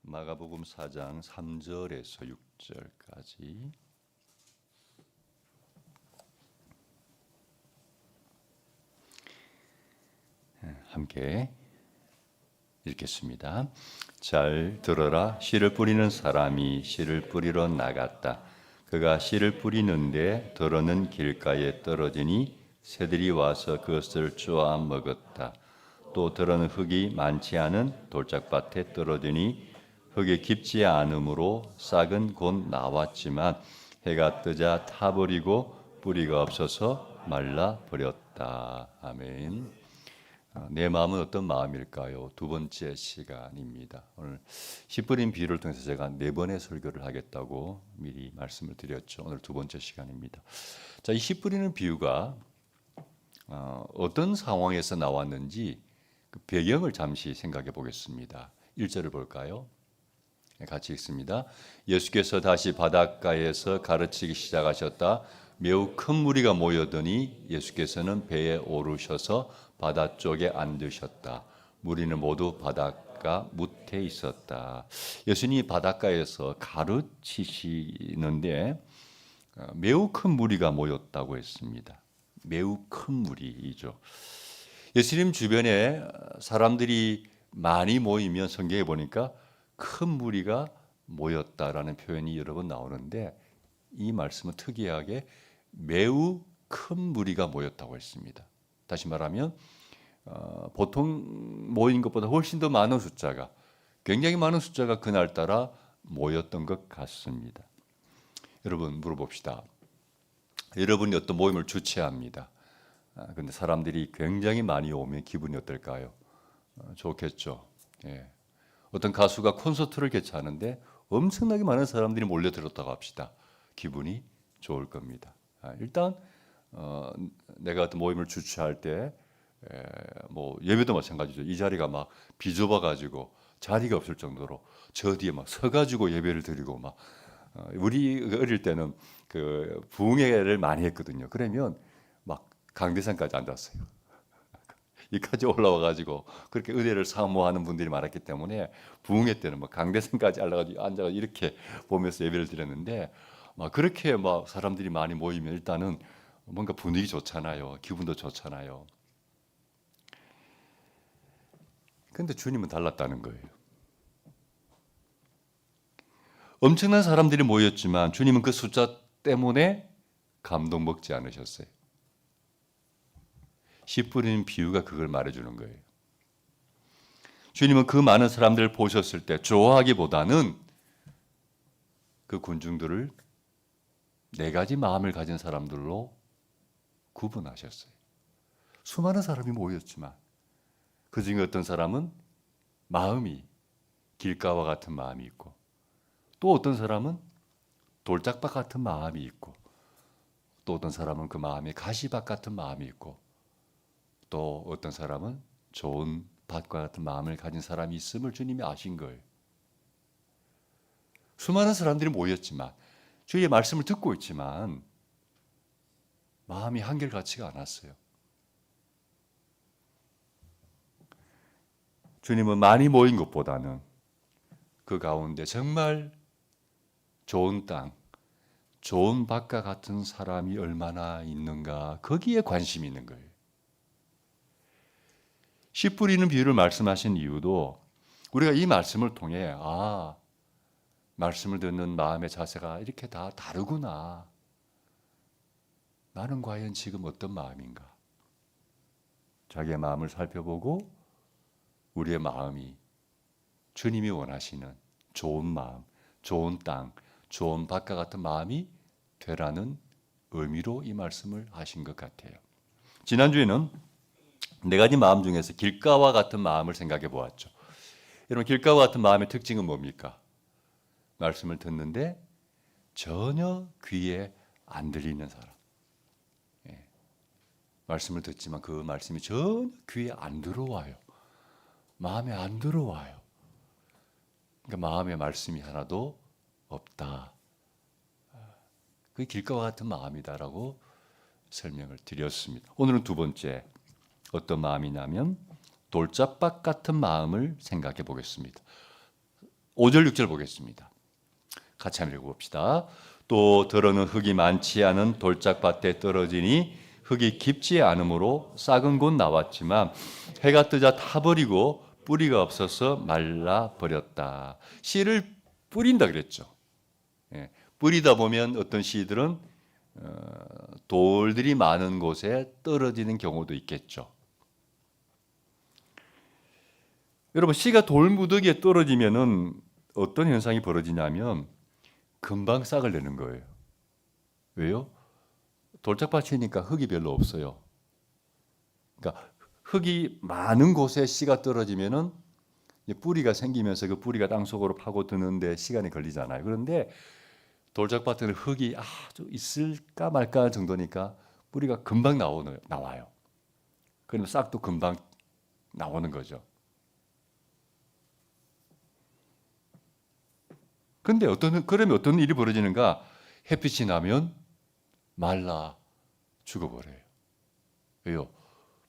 마가복음 4장 3절에서 6절까지 함께 읽겠습니다. 잘 들어라. 씨를 뿌리는 사람이 씨를 뿌리러 나갔다. 그가 씨를 뿌리는데 들어는 길가에 떨어지니 새들이 와서 그것을 쪼아 먹었다. 또 들어는 흙이 많지 않은 돌짝밭에 떨어지니 흙이 깊지 않으므로 싹은 곧 나왔지만 해가 뜨자 타버리고 뿌리가 없어서 말라 버렸다. 아멘. 내 마음은 어떤 마음일까요? 두 번째 시간입니다. 오늘 씨 뿌린 비유를 통해서 제가 4번의 설교를 하겠다고 미리 말씀을 드렸죠. 오늘 두 번째 시간입니다. 자, 이 씨 뿌리는 비유가 어떤 상황에서 나왔는지 그 배경을 잠시 생각해 보겠습니다. 1절을 볼까요? 같이 읽습니다. 예수께서 다시 바닷가에서 가르치기 시작하셨다. 매우 큰 무리가 모여드니 예수께서는 배에 오르셔서 바다 쪽에 앉으셨다. 무리는 모두 바닷가 무태에 있었다. 예수님이 바닷가에서 가르치시는데 매우 큰 무리가 모였다고 했습니다. 매우 큰 무리이죠. 예수님 주변에 사람들이 많이 모이면 성경에 보니까 큰 무리가 모였다라는 표현이 여러 번 나오는데 이 말씀은 특이하게 매우 큰 무리가 모였다고 했습니다. 다시 말하면 보통 모인 것보다 훨씬 더 많은 숫자가, 굉장히 많은 숫자가 그날따라 모였던 것 같습니다. 여러분 물어봅시다. 여러분이 어떤 모임을 주최합니다. 근데 사람들이 굉장히 많이 오면 기분이 어떨까요? 좋겠죠. 예. 어떤 가수가 콘서트를 개최하는데 엄청나게 많은 사람들이 몰려들었다고 합시다. 기분이 좋을 겁니다. 일단 내가 어떤 모임을 주최할 때 뭐 예배도 마찬가지죠. 이 자리가 막 비좁아 가지고 자리가 없을 정도로 저 뒤에 막 서 가지고 예배를 드리고 막 우리 어릴 때는 그 부흥회를 많이 했거든요. 그러면 막 강대상까지 앉았어요. 이까지 올라와 가지고 그렇게 은혜를 사모하는 분들이 많았기 때문에 부흥회 때는 막 강대상까지 올라가지고 앉아가 이렇게 보면서 예배를 드렸는데 막 그렇게 막 사람들이 많이 모이면 일단은 뭔가 분위기 좋잖아요. 기분도 좋잖아요. 근데 주님은 달랐다는 거예요. 엄청난 사람들이 모였지만 주님은 그 숫자 때문에 감동 먹지 않으셨어요. 씨 뿌리는 비유가 그걸 말해주는 거예요. 주님은 그 많은 사람들을 보셨을 때 좋아하기보다는 그 군중들을 4가지 마음을 가진 사람들로 구분하셨어요. 수많은 사람이 모였지만 그 중에 어떤 사람은 마음이 길가와 같은 마음이 있고 또 어떤 사람은 돌짝밭 같은 마음이 있고 또 어떤 사람은 그 마음에 가시밭 같은 마음이 있고 또 어떤 사람은 좋은 밭과 같은 마음을 가진 사람이 있음을 주님이 아신 거예요. 수많은 사람들이 모였지만 주의 말씀을 듣고 있지만 마음이 한결같지가 않았어요. 주님은 많이 모인 것보다는 그 가운데 정말 좋은 땅, 좋은 밭과 같은 사람이 얼마나 있는가 거기에 관심이 있는 거예요. 씨 뿌리는 비유를 말씀하신 이유도 우리가 이 말씀을 통해 말씀을 듣는 마음의 자세가 이렇게 다 다르구나. 나는 과연 지금 어떤 마음인가? 자기의 마음을 살펴보고 우리의 마음이 주님이 원하시는 좋은 마음, 좋은 땅, 좋은 밭과 같은 마음이 되라는 의미로 이 말씀을 하신 것 같아요. 지난주에는 4가지 마음 중에서 길가와 같은 마음을 생각해 보았죠. 여러분 길가와 같은 마음의 특징은 뭡니까? 말씀을 듣는데 전혀 귀에 안 들리는 사람. 말씀을 듣지만 그 말씀이 전혀 귀에 안 들어와요. 마음에 안 들어와요. 그러니까 마음에 말씀이 하나도 없다. 그게 길가와 같은 마음이다라고 설명을 드렸습니다. 오늘은 두 번째 어떤 마음이냐면 돌짝밭 같은 마음을 생각해 보겠습니다. 5절 6절 보겠습니다. 같이 한번 읽어봅시다. 또 더러는 흙이 많지 않은 돌짝밭에 떨어지니 흙이 깊지 않으므로 싹은 곧 나왔지만 해가 뜨자 타버리고 뿌리가 없어서 말라버렸다. 씨를 뿌린다 그랬죠. 예, 뿌리다 보면 어떤 씨들은 돌들이 많은 곳에 떨어지는 경우도 있겠죠. 여러분, 씨가 돌무더기에 떨어지면은 어떤 현상이 벌어지냐면 금방 싹을 내는 거예요. 왜요? 돌짝밭이니까 흙이 별로 없어요. 그러니까 흙이 많은 곳에 씨가 떨어지면은 뿌리가 생기면서 그 뿌리가 땅속으로 파고드는데 시간이 걸리잖아요. 그런데 돌짝밭에는 흙이 아주 있을까 말까 정도니까 뿌리가 금방 나와요. 그러면 싹도 금방 나오는 거죠. 근데 그러면 어떤 일이 벌어지는가? 햇빛이 나면 말라 죽어버려요. 왜요?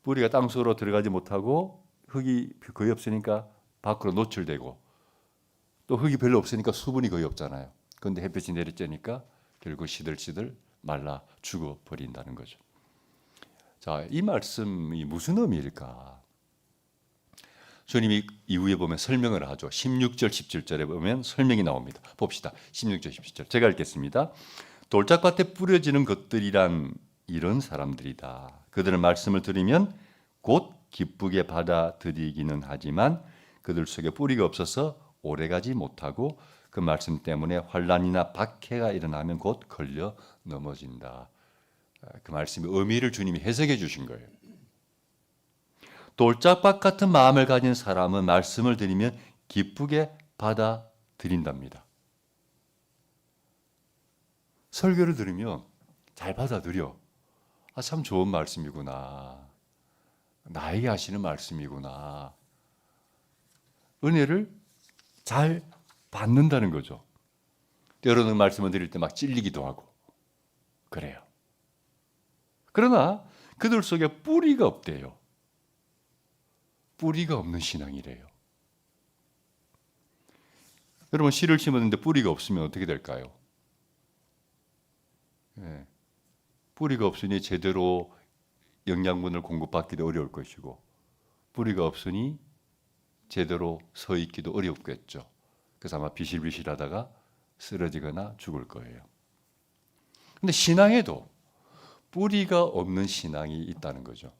뿌리가 땅속으로 들어가지 못하고 흙이 거의 없으니까 밖으로 노출되고 또 흙이 별로 없으니까 수분이 거의 없잖아요. 그런데 햇빛이 내리쬐니까 결국 시들시들 말라 죽어버린다는 거죠. 자, 이 말씀이 무슨 의미일까? 주님이 이후에 보면 설명을 하죠. 16절, 17절에 보면 설명이 나옵니다. 봅시다. 16절, 17절. 제가 읽겠습니다. 돌짝밭에 뿌려지는 것들이란 이런 사람들이다. 그들은 말씀을 들으면 곧 기쁘게 받아들이기는 하지만 그들 속에 뿌리가 없어서 오래가지 못하고 그 말씀 때문에 환난이나 박해가 일어나면 곧 걸려 넘어진다. 그 말씀의 의미를 주님이 해석해 주신 거예요. 돌짝밭 같은 마음을 가진 사람은 말씀을 들으면 기쁘게 받아들인답니다. 설교를 들으면 잘 받아들여. 참 좋은 말씀이구나. 나에게 하시는 말씀이구나. 은혜를 잘 받는다는 거죠. 때로는 말씀을 드릴 때 막 찔리기도 하고 그래요. 그러나 그들 속에 뿌리가 없대요. 뿌리가 없는 신앙이래요. 여러분, 씨를 심었는데 뿌리가 없으면 어떻게 될까요? 네. 뿌리가 없으니 제대로 영양분을 공급받기도 어려울 것이고 뿌리가 없으니 제대로 서 있기도 어렵겠죠. 그래서 아마 비실비실하다가 쓰러지거나 죽을 거예요. 그런데 신앙에도 뿌리가 없는 신앙이 있다는 거죠.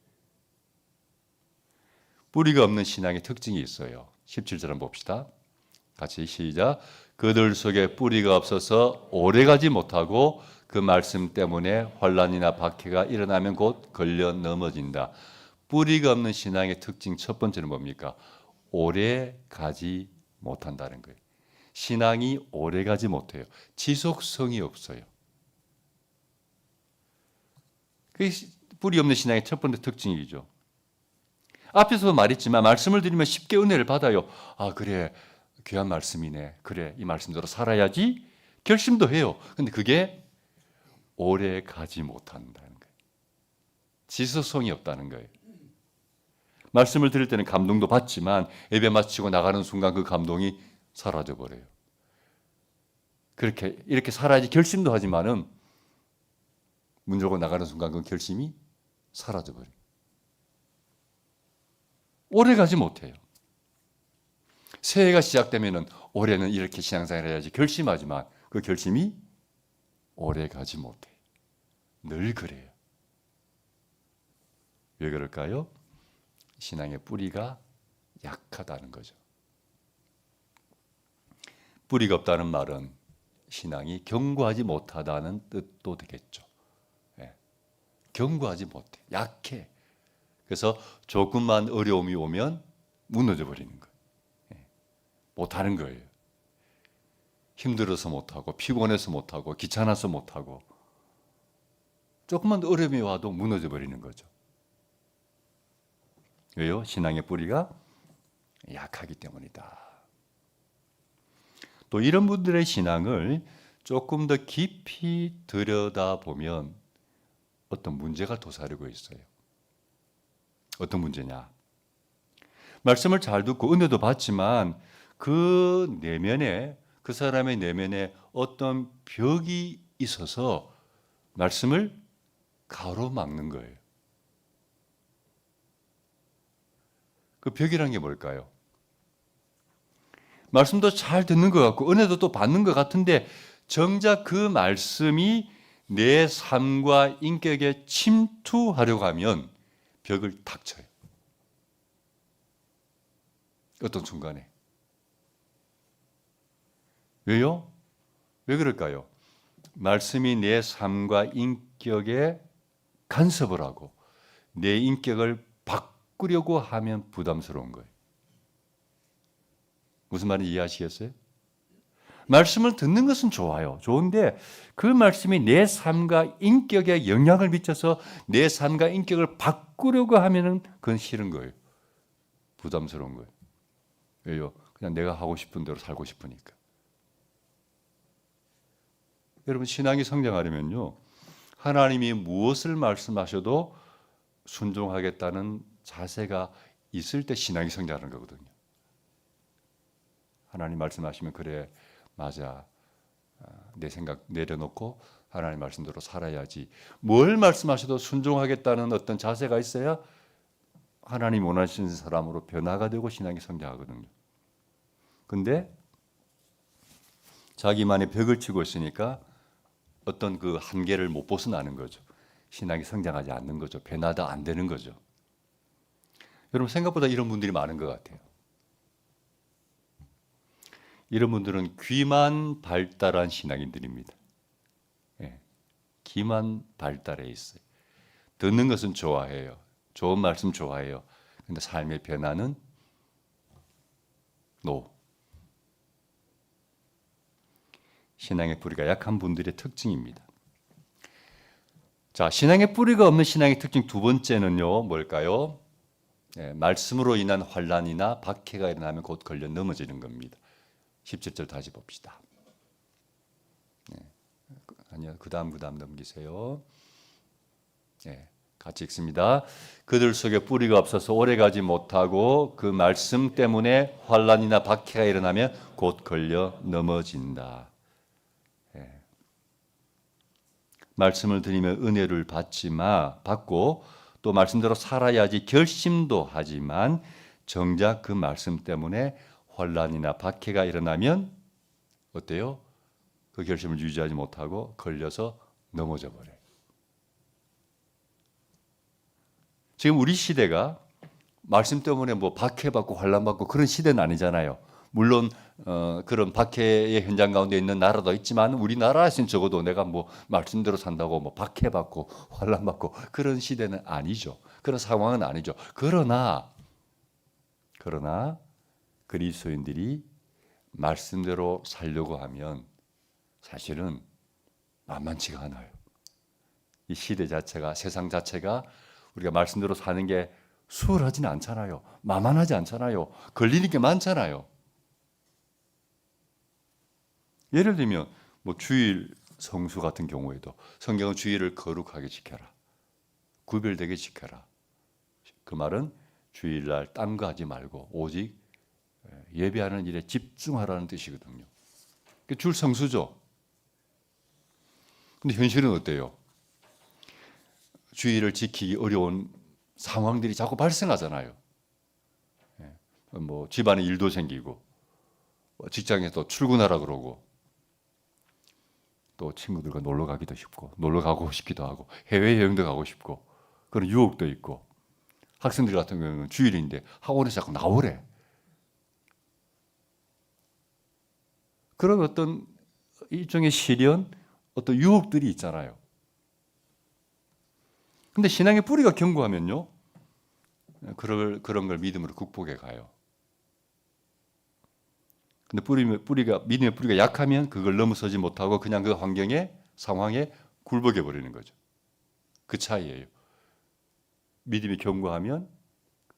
뿌리가 없는 신앙의 특징이 있어요. 17절 한번 봅시다. 같이 시작. 그들 속에 뿌리가 없어서 오래가지 못하고 그 말씀 때문에 환난이나 박해가 일어나면 곧 걸려 넘어진다. 뿌리가 없는 신앙의 특징 첫 번째는 뭡니까? 오래가지 못한다는 거예요. 신앙이 오래가지 못해요. 지속성이 없어요. 그게 뿌리 없는 신앙의 첫 번째 특징이죠. 앞에서 말했지만 말씀을 드리면 쉽게 은혜를 받아요. 그래, 귀한 말씀이네. 그래, 이 말씀대로 살아야지. 결심도 해요. 근데 그게 오래 가지 못한다는 거예요. 지속성이 없다는 거예요. 말씀을 드릴 때는 감동도 받지만 예배 마치고 나가는 순간 그 감동이 사라져 버려요. 이렇게 살아야지 결심도 하지만은 문 열고 나가는 순간 그 결심이 사라져 버려요. 오래 가지 못해요. 새해가 시작되면은 올해는 이렇게 신앙생활을 해야지 결심하지만 그 결심이 오래 가지 못해요. 늘 그래요. 왜 그럴까요? 신앙의 뿌리가 약하다는 거죠. 뿌리가 없다는 말은 신앙이 견고하지 못하다는 뜻도 되겠죠. 견고하지 못해. 약해. 그래서 조금만 어려움이 오면 무너져 버리는 거예요. 못하는 거예요. 힘들어서 못하고 피곤해서 못하고 귀찮아서 못하고 조금만 어려움이 와도 무너져 버리는 거죠. 왜요? 신앙의 뿌리가 약하기 때문이다. 또 이런 분들의 신앙을 조금 더 깊이 들여다보면 어떤 문제가 도사리고 있어요. 어떤 문제냐? 말씀을 잘 듣고 은혜도 받지만 그 내면에, 그 사람의 내면에 어떤 벽이 있어서 말씀을 가로막는 거예요. 그 벽이라는 게 뭘까요? 말씀도 잘 듣는 것 같고 은혜도 또 받는 것 같은데 정작 그 말씀이 내 삶과 인격에 침투하려고 하면 벽을 탁 쳐요. 어떤 순간에. 왜요? 왜 그럴까요? 말씀이 내 삶과 인격에 간섭을 하고 내 인격을 바꾸려고 하면 부담스러운 거예요. 무슨 말인지 이해하시겠어요? 말씀을 듣는 것은 좋아요. 좋은데 그 말씀이 내 삶과 인격에 영향을 미쳐서 내 삶과 인격을 바꾸려고 하면은 그건 싫은 거예요. 부담스러운 거예요. 왜요? 그냥 내가 하고 싶은 대로 살고 싶으니까. 여러분 신앙이 성장하려면요. 하나님이 무엇을 말씀하셔도 순종하겠다는 자세가 있을 때 신앙이 성장하는 거거든요. 하나님 말씀하시면 그래 맞아 내 생각 내려놓고 하나님 말씀대로 살아야지. 뭘 말씀하셔도 순종하겠다는 어떤 자세가 있어야 하나님 원하시는 사람으로 변화가 되고 신앙이 성장하거든요. 근데 자기만의 벽을 치고 있으니까 어떤 그 한계를 못 벗어나는 거죠. 신앙이 성장하지 않는 거죠. 변화도 안 되는 거죠. 여러분 생각보다 이런 분들이 많은 것 같아요. 이런 분들은 귀만 발달한 신앙인들입니다. 예, 귀만 발달해 있어요. 듣는 것은 좋아해요. 좋은 말씀 좋아해요. 근데 삶의 변화는 노. 신앙의 뿌리가 약한 분들의 특징입니다. 자, 신앙의 뿌리가 없는 신앙의 특징 두 번째는요, 뭘까요? 네, 말씀으로 인한 환난이나 박해가 일어나면 곧 걸려 넘어지는 겁니다. 17절 다시 봅시다. 네, 아니요, 그 다음 넘기세요. 네, 같이 읽습니다. 그들 속에 뿌리가 없어서 오래가지 못하고 그 말씀 때문에 환난이나 박해가 일어나면 곧 걸려 넘어진다. 말씀을 드리며 은혜를 받고 또 말씀대로 살아야지 결심도 하지만 정작 그 말씀 때문에 환난이나 박해가 일어나면 어때요? 그 결심을 유지하지 못하고 걸려서 넘어져 버려요. 지금 우리 시대가 말씀 때문에 뭐 박해받고 환난받고 그런 시대는 아니잖아요. 물론 그런 박해의 현장 가운데 있는 나라도 있지만 우리나라에서는 적어도 내가 뭐 말씀대로 산다고 뭐 박해받고 환난받고 그런 시대는 아니죠. 그런 상황은 아니죠. 그러나 그리스도인들이 말씀대로 살려고 하면 사실은 만만치가 않아요. 이 시대 자체가 세상 자체가 우리가 말씀대로 사는 게 수월하지는 않잖아요. 만만하지 않잖아요. 걸리는 게 많잖아요. 예를 들면 뭐 주일 성수 같은 경우에도 성경은 주일을 거룩하게 지켜라. 구별되게 지켜라. 그 말은 주일날 딴 거 하지 말고 오직 예배하는 일에 집중하라는 뜻이거든요. 줄 성수죠. 근데 현실은 어때요? 주일을 지키기 어려운 상황들이 자꾸 발생하잖아요. 뭐 집안에 일도 생기고 직장에 또 출근하라 그러고 또 친구들과 놀러 가기도 싶고 놀러 가고 싶기도 하고 해외여행도 가고 싶고 그런 유혹도 있고 학생들 같은 경우는 주일인데 학원에서 자꾸 나오래. 그런 어떤 일종의 시련, 어떤 유혹들이 있잖아요. 근데 신앙의 뿌리가 견고하면요. 그런 걸 믿음으로 극복해 가요. 근데 믿음의 뿌리가 약하면 그걸 넘어서지 못하고 그냥 그 환경에, 상황에 굴복해 버리는 거죠. 그 차이예요. 믿음이 견고하면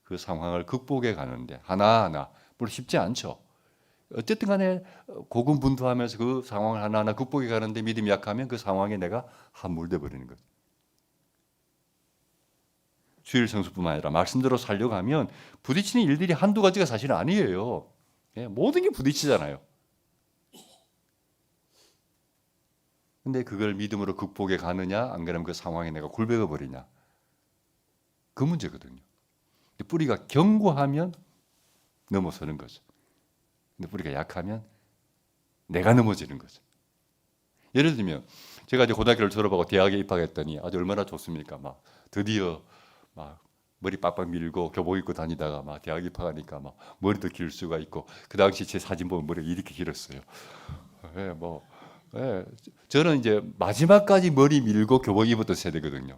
그 상황을 극복해 가는데 하나하나, 물론 쉽지 않죠. 어쨌든 간에 고군분투하면서 그 상황을 하나하나 극복해 가는데 믿음이 약하면 그 상황에 내가 함몰돼 버리는 거죠. 주일 성수뿐만 아니라 말씀대로 살려고 하면 부딪히는 일들이 한두 가지가 사실은 아니에요. 모든 게 부딪히잖아요. 근데 그걸 믿음으로 극복해 가느냐, 안 그러면 그 상황에 내가 굴복해 버리냐, 그 문제거든요. 뿌리가 견고하면 넘어서는 거죠. 근데 뿌리가 약하면 내가 넘어지는 거죠. 예를 들면 제가 이제 고등학교를 졸업하고 대학에 입학했더니 아주 얼마나 좋습니까? 막 드디어 막 머리 빡빡 밀고 교복 입고 다니다가 막 대학 입학하니까 막 머리도 길 수가 있고, 그 당시 제 사진 보면 머리가 이렇게 길었어요. 예, 뭐 저는 이제 마지막까지 머리 밀고 교복 입었던 세대거든요.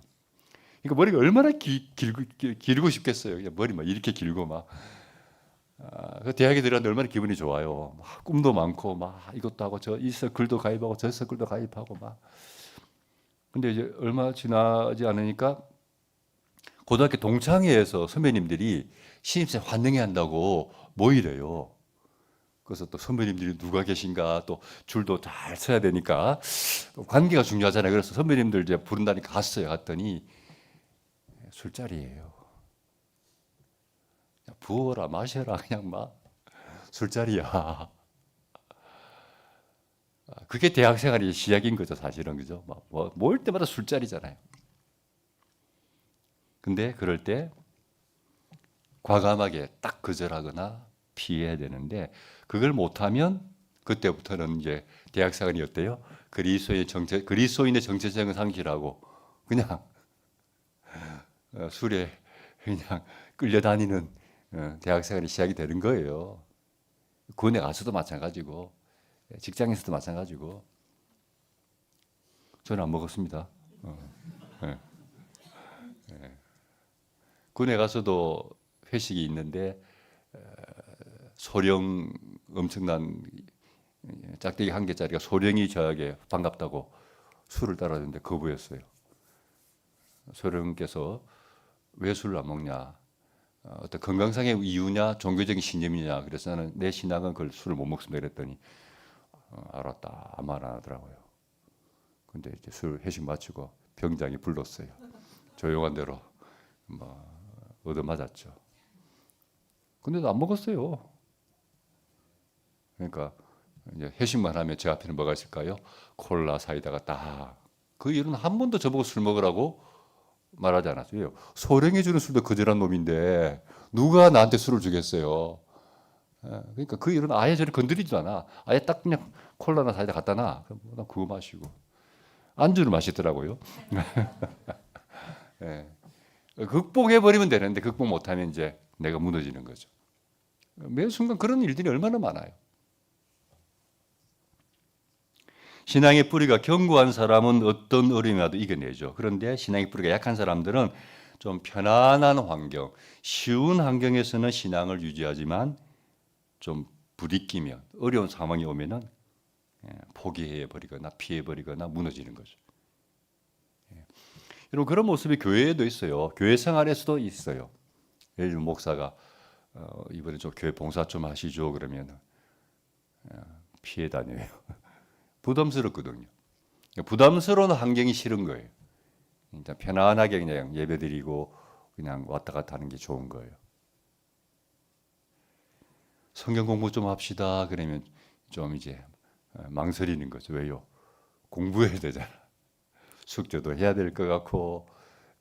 그러니까 머리가 얼마나 길고 싶겠어요. 그냥 머리 막 이렇게 길고 막. 그 대학에 들어갔는데 얼마나 기분이 좋아요. 막 꿈도 많고 막 이것도 하고 저 이 서클도 가입하고 저 서클도 가입하고 막. 근데 이제 얼마 지나지 않으니까 고등학교 동창회에서 선배님들이 신입생 환영회 한다고 모이래요. 그래서 또 선배님들이 누가 계신가, 또 줄도 잘 서야 되니까 관계가 중요하잖아요. 그래서 선배님들 이제 부른다니까 갔어요. 갔더니 술자리예요. 부어라 마셔라 그냥 막 술자리야. 그게 대학 생활의 시작인 거죠, 사실은. 그죠? 모일 때마다 술자리잖아요. 근데 그럴 때 과감하게 딱 거절하거나 피해야 되는데, 그걸 못하면 그때부터는 이제 대학 생활이 어때요? 그리스도인의 정체성을 상실하고 그냥 술에 그냥 끌려다니는 대학 생활이 시작이 되는 거예요. 군에 가서도 마찬가지고 직장에서도 마찬가지고. 저는 안 먹었습니다. 예. 군에 가서도 회식이 있는데 소령, 엄청난 짝대기 한 개짜리가 소령이 저에게 반갑다고 술을 따라줬는데 거부했어요. 소령께서 왜 술을 안 먹냐, 어떤 건강상의 이유냐, 종교적인 신념이냐. 그래서 나는 내 신앙은 그 술을 못 먹습니다 그랬더니 알았다, 아무 말 안 하더라고요. 근데 이제 술 회식 마치고 병장이 불렀어요. 조용한 대로 뭐 얻어맞았죠. 근데도 안 먹었어요. 그러니까 이제 회식만 하면 제 앞에는 뭐가 있을까요? 콜라, 사이다가 딱. 그 일은 한 번도 저보고 술 먹으라고 말하지 않았어요. 소령이 주는 술도 거절한 놈인데 누가 나한테 술을 주겠어요. 그러니까 그 일은 아예 저를 건드리지도 않아. 아예 딱 그냥 콜라나 사이다 갖다 놔. 그럼 난 그거 마시고. 안주를 마시더라고요. 예. 극복해버리면 되는데 극복 못하면 이제 내가 무너지는 거죠. 매 순간 그런 일들이 얼마나 많아요. 신앙의 뿌리가 견고한 사람은 어떤 어려움이 와도 이겨내죠. 그런데 신앙의 뿌리가 약한 사람들은 좀 편안한 환경, 쉬운 환경에서는 신앙을 유지하지만 좀 부딪히면, 어려운 상황이 오면은 포기해버리거나 피해버리거나 무너지는 거죠. 여러분, 그런 모습이 교회에도 있어요. 교회 생활에서도 있어요. 예를 들면 목사가 이번에 좀 교회 봉사 좀 하시죠 그러면 피해 다녀요. 부담스럽거든요. 부담스러운 환경이 싫은 거예요. 그러니까 편안하게 그냥 예배드리고 그냥 왔다 갔다 하는 게 좋은 거예요. 성경 공부 좀 합시다 그러면 좀 이제 망설이는 거죠. 왜요? 공부해야 되잖아. 숙제도 해야 될 것 같고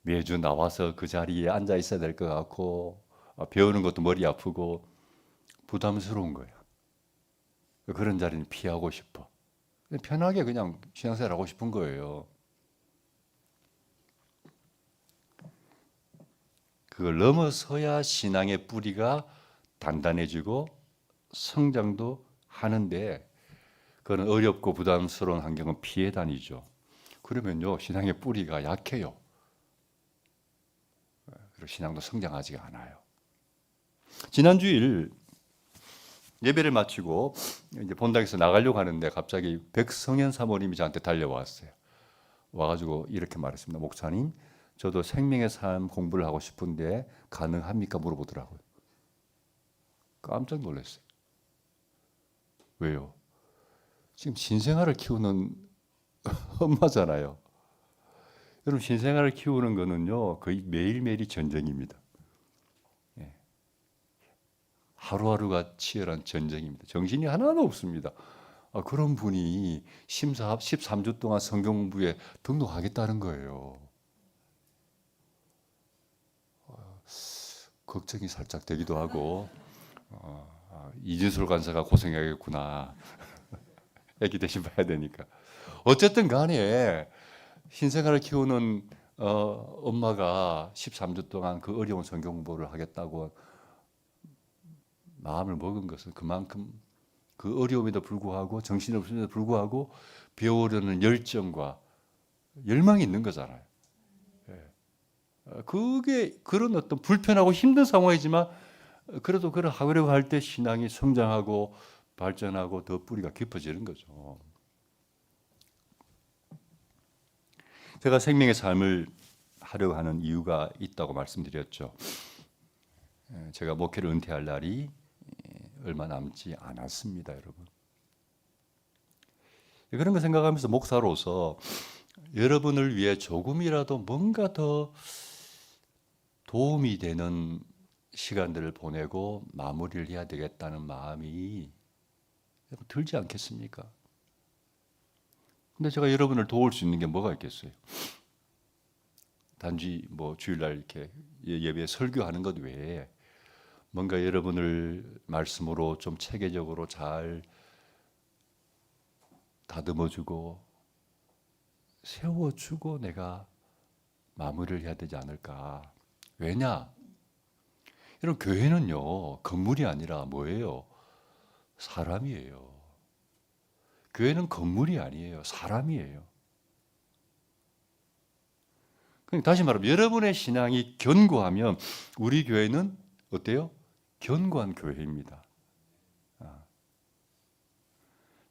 매주 나와서 그 자리에 앉아 있어야 될 것 같고 배우는 것도 머리 아프고 부담스러운 거예요. 그런 자리는 피하고 싶어. 편하게 그냥 신앙생활 하고 싶은 거예요. 그걸 넘어서야 신앙의 뿌리가 단단해지고 성장도 하는데, 그건 어렵고 부담스러운 환경은 피해 다니죠. 그러면요, 신앙의 뿌리가 약해요. 그리고 신앙도 성장하지가 않아요. 지난 주일 예배를 마치고 이제 본당에서 나가려고 하는데 갑자기 백성현 사모님이 저한테 달려왔어요. 와가지고 이렇게 말했습니다. 목사님, 저도 생명의 삶 공부를 하고 싶은데 가능합니까? 물어보더라고요. 깜짝 놀랐어요. 왜요? 지금 신생아를 키우는 엄마잖아요. 여러분, 신생아를 키우는 거는요 거의 매일매일이 전쟁입니다. 하루하루가 치열한 전쟁입니다. 정신이 하나도 없습니다. 그런 분이 13주 동안 성경 공부에 등록하겠다는 거예요. 걱정이 살짝 되기도 하고 이진술 간사가 고생하겠구나. 애기 대신 봐야 되니까. 어쨌든 간에 신생아를 키우는 엄마가 13주 동안 그 어려운 성경 공부를 하겠다고 마음을 먹은 것은 그만큼 그 어려움에도 불구하고 정신없음에도 불구하고 배우려는 열정과 열망이 있는 거잖아요. 그게 그런 어떤 불편하고 힘든 상황이지만 그래도 그걸 하려고 할 때 신앙이 성장하고 발전하고 더 뿌리가 깊어지는 거죠. 제가 생명의 삶을 하려고 하는 이유가 있다고 말씀드렸죠. 제가 목회를 은퇴할 날이 얼마 남지 않았습니다, 여러분. 그런 거 생각하면서 목사로서 여러분을 위해 조금이라도 뭔가 더 도움이 되는 시간들을 보내고 마무리를 해야 되겠다는 마음이 들지 않겠습니까? 근데 제가 여러분을 도울 수 있는 게 뭐가 있겠어요? 단지 뭐 주일날 이렇게 예배 설교하는 것 외에 뭔가 여러분을 말씀으로 좀 체계적으로 잘 다듬어주고 세워주고 내가 마무리를 해야 되지 않을까. 왜냐? 여러분 교회는요 건물이 아니라 뭐예요? 사람이에요. 교회는 건물이 아니에요. 사람이에요. 그러니까 다시 말하면 여러분의 신앙이 견고하면 우리 교회는 어때요? 견고한 교회입니다.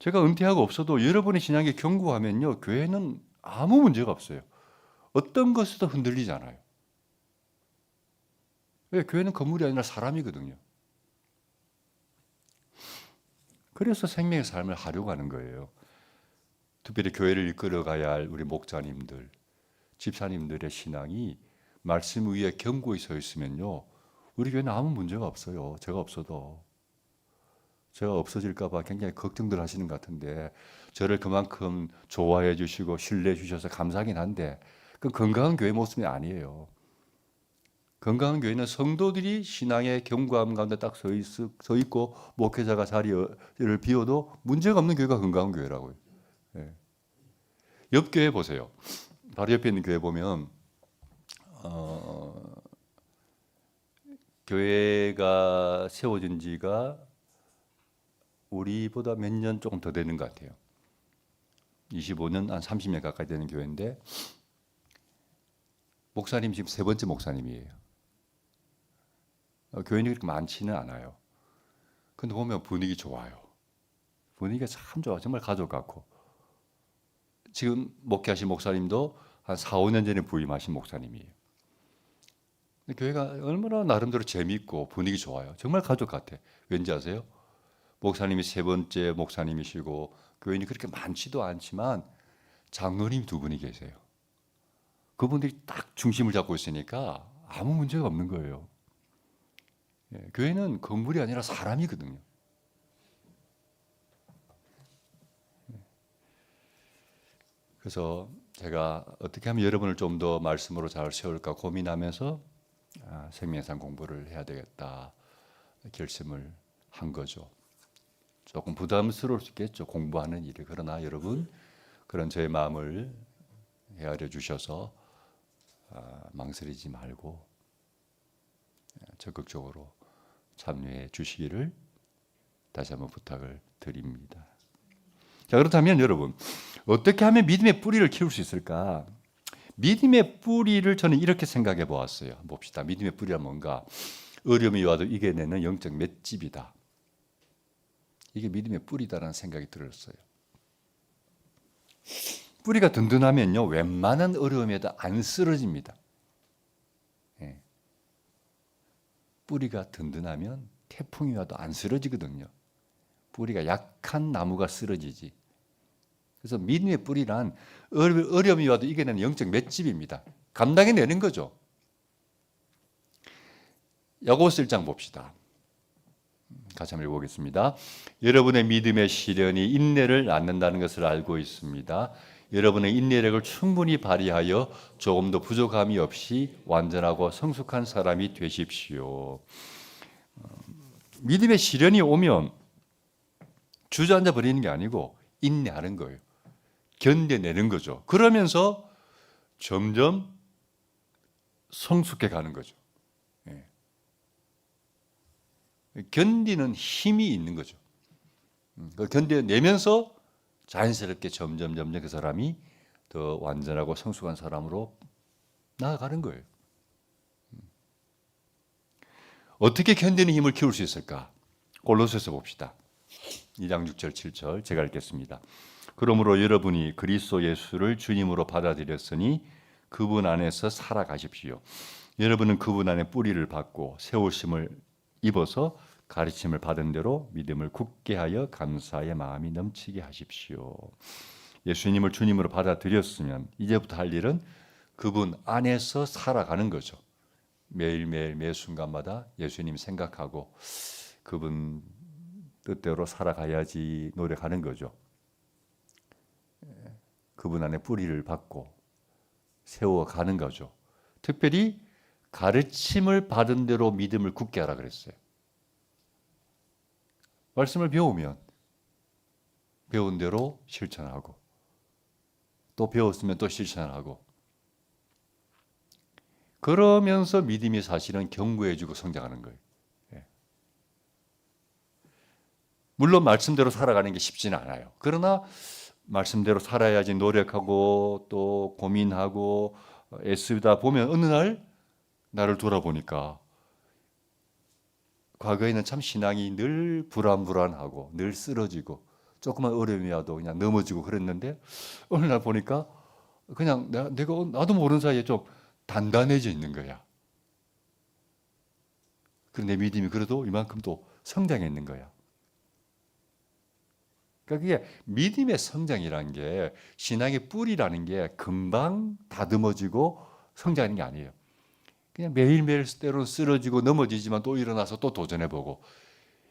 제가 은퇴하고 없어도 여러분의 신앙이 견고하면요 교회는 아무 문제가 없어요. 어떤 것에도 흔들리지 않아요. 왜? 교회는 건물이 아니라 사람이거든요. 그래서 생명의 삶을 하려고 하는 거예요. 특별히 교회를 이끌어가야 할 우리 목자님들, 집사님들의 신앙이 말씀 위에 견고히 서 있으면요 우리 교회는 아무 문제가 없어요. 제가 없어도. 제가 없어질까 봐 굉장히 걱정들 하시는 것 같은데 저를 그만큼 좋아해 주시고 신뢰해 주셔서 감사하긴 한데 그건 건강한 교회 모습이 아니에요. 건강한 교회는 성도들이 신앙의 견고함 가운데 딱 서 있고 목회자가 자리를 비워도 문제가 없는 교회가 건강한 교회라고요. 예. 옆 교회 보세요. 바로 옆에 있는 교회 보면 교회가 세워진 지가 우리보다 몇 년 조금 더 되는 것 같아요. 25년, 한 30년 가까이 되는 교회인데 목사님 지금 세 번째 목사님이에요. 교인이 그렇게 많지는 않아요. 근데 보면 분위기 좋아요. 분위기가 참 좋아. 정말 가족 같고. 지금 목회하신 목사님도 한 4, 5년 전에 부임하신 목사님이에요. 근데 교회가 얼마나 나름대로 재미있고 분위기 좋아요. 정말 가족 같아. 왠지 아세요? 목사님이 세 번째 목사님이시고 교인이 그렇게 많지도 않지만 장로님 두 분이 계세요. 그분들이 딱 중심을 잡고 있으니까 아무 문제가 없는 거예요. 교회는 건물이 아니라 사람이거든요. 그래서 제가 어떻게 하면 여러분을 좀 더 말씀으로 잘 세울까 고민하면서 생명상 공부를 해야 되겠다 결심을 한 거죠. 조금 부담스러울 수 있겠죠. 공부하는 일이. 그러나 여러분 그런 저의 마음을 헤아려 주셔서 망설이지 말고 적극적으로 참여해 주시기를 다시 한번 부탁을 드립니다. 자, 그렇다면 여러분 어떻게 하면 믿음의 뿌리를 키울 수 있을까? 믿음의 뿌리를 저는 이렇게 생각해 보았어요. 봅시다. 믿음의 뿌리가 뭔가? 어려움이 와도 이겨내는 영적 맷집이다. 이게 믿음의 뿌리다라는 생각이 들었어요. 뿌리가 든든하면요 웬만한 어려움에도 안 쓰러집니다. 뿌리가 든든하면 태풍이 와도 안 쓰러지거든요. 뿌리가 약한 나무가 쓰러지지. 그래서 믿음의 뿌리란 어려움이 와도 이겨내는 영적 맷집입니다. 감당해내는 거죠. 야고보서 1장 봅시다. 같이 한번 읽어보겠습니다. 여러분의 믿음의 시련이 인내를 낳는다는 것을 알고 있습니다. 여러분의 인내력을 충분히 발휘하여 조금도 부족함이 없이 완전하고 성숙한 사람이 되십시오. 믿음의 시련이 오면 주저앉아 버리는 게 아니고 인내하는 거예요. 견뎌내는 거죠. 그러면서 점점 성숙해 가는 거죠. 예. 견디는 힘이 있는 거죠. 그걸 견뎌내면서 자연스럽게 점점 그 사람이 더 완전하고 성숙한 사람으로 나아가는 거예요. 어떻게 견디는 힘을 키울 수 있을까? 골로새서 봅시다. 2장 6절 7절 제가 읽겠습니다. 그러므로 여러분이 그리스도 예수를 주님으로 받아들였으니 그분 안에서 살아가십시오. 여러분은 그분 안에 뿌리를 받고 세우심을 입어서 가르침을 받은 대로 믿음을 굳게 하여 감사의 마음이 넘치게 하십시오. 예수님을 주님으로 받아들였으면 이제부터 할 일은 그분 안에서 살아가는 거죠. 매일매일 매 순간마다 예수님 생각하고 그분 뜻대로 살아가야지 노력하는 거죠. 그분 안에 뿌리를 받고 세워가는 거죠. 특별히 가르침을 받은 대로 믿음을 굳게 하라 그랬어요. 말씀을 배우면 배운 대로 실천하고 또 배웠으면 또 실천하고 그러면서 믿음이 사실은 견고해지고 성장하는 거예요. 물론 말씀대로 살아가는 게 쉽지는 않아요. 그러나 말씀대로 살아야지 노력하고 또 고민하고 애쓰다 보면 어느 날 나를 돌아보니까 과거에는 참 신앙이 늘 불안하고 늘 쓰러지고 조그만 어려움이 와도 그냥 넘어지고 그랬는데 어느 날 보니까 그냥 내가 나도 모르는 사이에 좀 단단해져 있는 거야. 그런데 내 믿음이 그래도 이만큼 또 성장했는 거야. 그러니까 그게 믿음의 성장이라는 게 신앙의 뿌리라는 게 금방 다듬어지고 성장하는 게 아니에요. 그냥 매일매일 때로는 쓰러지고 넘어지지만 또 일어나서 또 도전해보고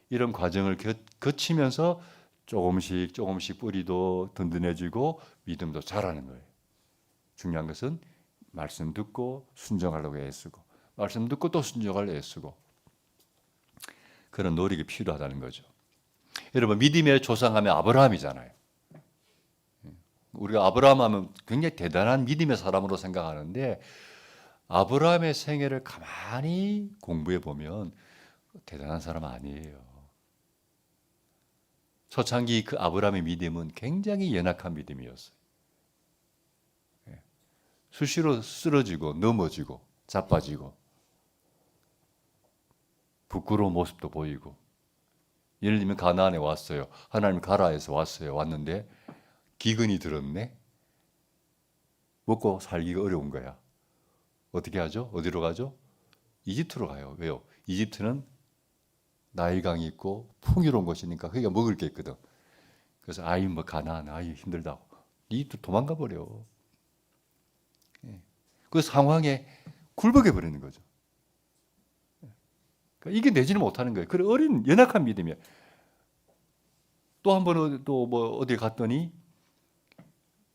이런 과정을 거치면서 조금씩 뿌리도 든든해지고 믿음도 자라는 거예요. 중요한 것은 말씀 듣고 순종하려고 애쓰고 말씀 듣고 또 순종하려고 애쓰고 그런 노력이 필요하다는 거죠. 여러분 믿음의 조상하면 아브라함이잖아요. 우리가 아브라함 하면 굉장히 대단한 믿음의 사람으로 생각하는데 아브라함의 생애를 가만히 공부해 보면 대단한 사람 아니에요. 초창기 그 아브라함의 믿음은 굉장히 연약한 믿음이었어요. 수시로 쓰러지고 넘어지고 자빠지고 부끄러운 모습도 보이고 예를 들면 가나안에 왔어요. 하나님 가라 해서 왔는데 기근이 들었네. 먹고 살기가 어려운 거야. 어떻게 하죠? 어디로 가죠? 이집트로 가요. 왜요? 이집트는 나일강이 있고 풍요로운 곳이니까 거기가 먹을 게 있거든. 그래서 가나안 힘들다고 이집트 도망가 버려. 그 상황에 굴복해 버리는 거죠. 그러니까 이게 내지는 못하는 거예요. 그래 어린 연약한 믿음이에요. 또 한 번은 또 뭐 어디 갔더니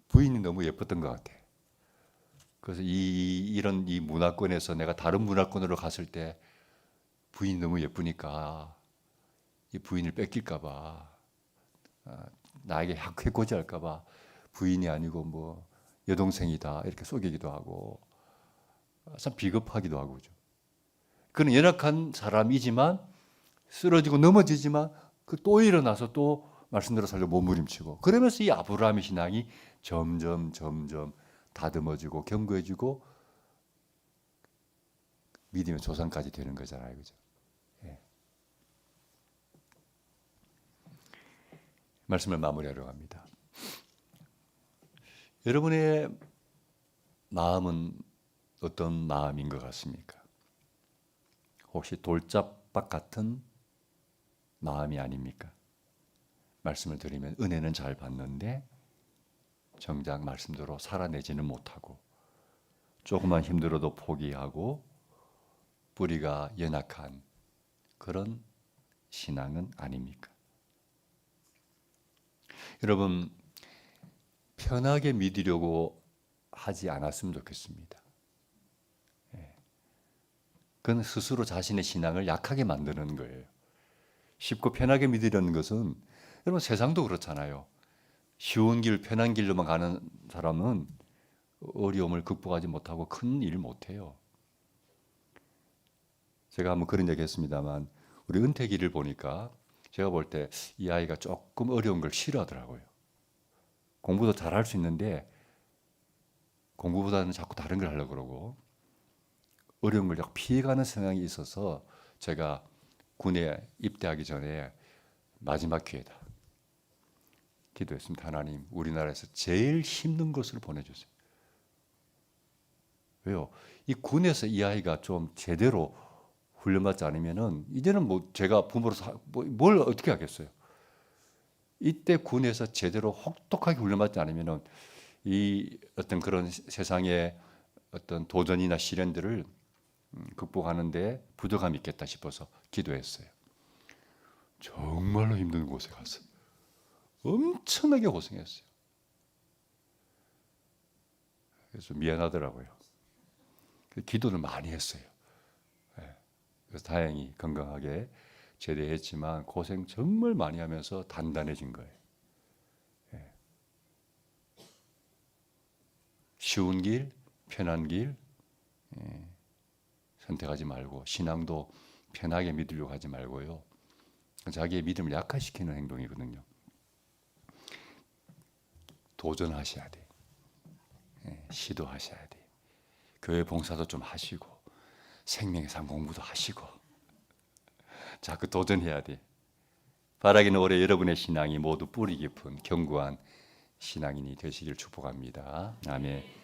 부인이 너무 예뻤던 것 같아. 그래서 이런 문화권에서 내가 다른 문화권으로 갔을 때 부인이 너무 예쁘니까 이 부인을 뺏길까봐 나에게 해코지할까봐 부인이 아니고 뭐 여동생이다 이렇게 속이기도 하고 참 비겁하기도 하고 그죠. 그는 연약한 사람이지만 쓰러지고 넘어지지만 또 일어나서 또 말씀대로 살려 몸부림치고 그러면서 이 아브라함의 신앙이 점점 다듬어지고 견고해지고 믿음의 조상까지 되는 거잖아요. 그죠? 예. 말씀을 마무리하려고 합니다. 여러분의 마음은 어떤 마음인 것 같습니까? 혹시 돌짝박 같은 마음이 아닙니까? 말씀을 드리면 은혜는 잘 받는데 정작 말씀대로 살아내지는 못하고 조금만 힘들어도 포기하고 뿌리가 연약한 그런 신앙은 아닙니까? 여러분, 편하게 믿으려고 하지 않았으면 좋겠습니다. 그건 스스로 자신의 신앙을 약하게 만드는 거예요. 쉽고 편하게 믿으려는 것은, 여러분 세상도 그렇잖아요. 쉬운 길, 편한 길로만 가는 사람은 어려움을 극복하지 못하고 큰 일 못해요. 제가 한번 그런 얘기 했습니다만, 우리 은택이를 보니까 제가 볼 때 이 아이가 조금 어려운 걸 싫어하더라고요. 공부도 잘할 수 있는데 공부보다는 자꾸 다른 걸 하려고 그러고 어려운 걸 피해가는 성향이 있어서 제가 군에 입대하기 전에 마지막 기회다 기도했습니다. 하나님, 우리나라에서 제일 힘든 것을 보내주세요. 왜요? 이 군에서 이 아이가 좀 제대로 훈련받지 않으면은 이제는 뭐 제가 부모로서 뭘 어떻게 하겠어요? 이때 군에서 제대로 혹독하게 훈련받지 않으면은 이 어떤 그런 세상의 어떤 도전이나 시련들을 극복하는데 부족함이 있겠다 싶어서 기도했어요. 정말로 힘든 곳에 가서 엄청나게 고생했어요. 그래서 미안하더라고요. 기도를 많이 했어요. 그래서 다행히 건강하게 제대했지만 고생 정말 많이 하면서 단단해진 거예요. 쉬운 길, 편한 길 선택하지 말고 신앙도 편하게 믿으려고 하지 말고요. 자기의 믿음을 약화시키는 행동이거든요. 도전하셔야 돼. 시도하셔야 돼. 교회 봉사도 좀 하시고 생명의 삶 공부도 하시고 자꾸 도전해야 돼. 바라기는 올해 여러분의 신앙이 모두 뿌리 깊은 견고한 신앙인이 되시길 축복합니다. 아멘.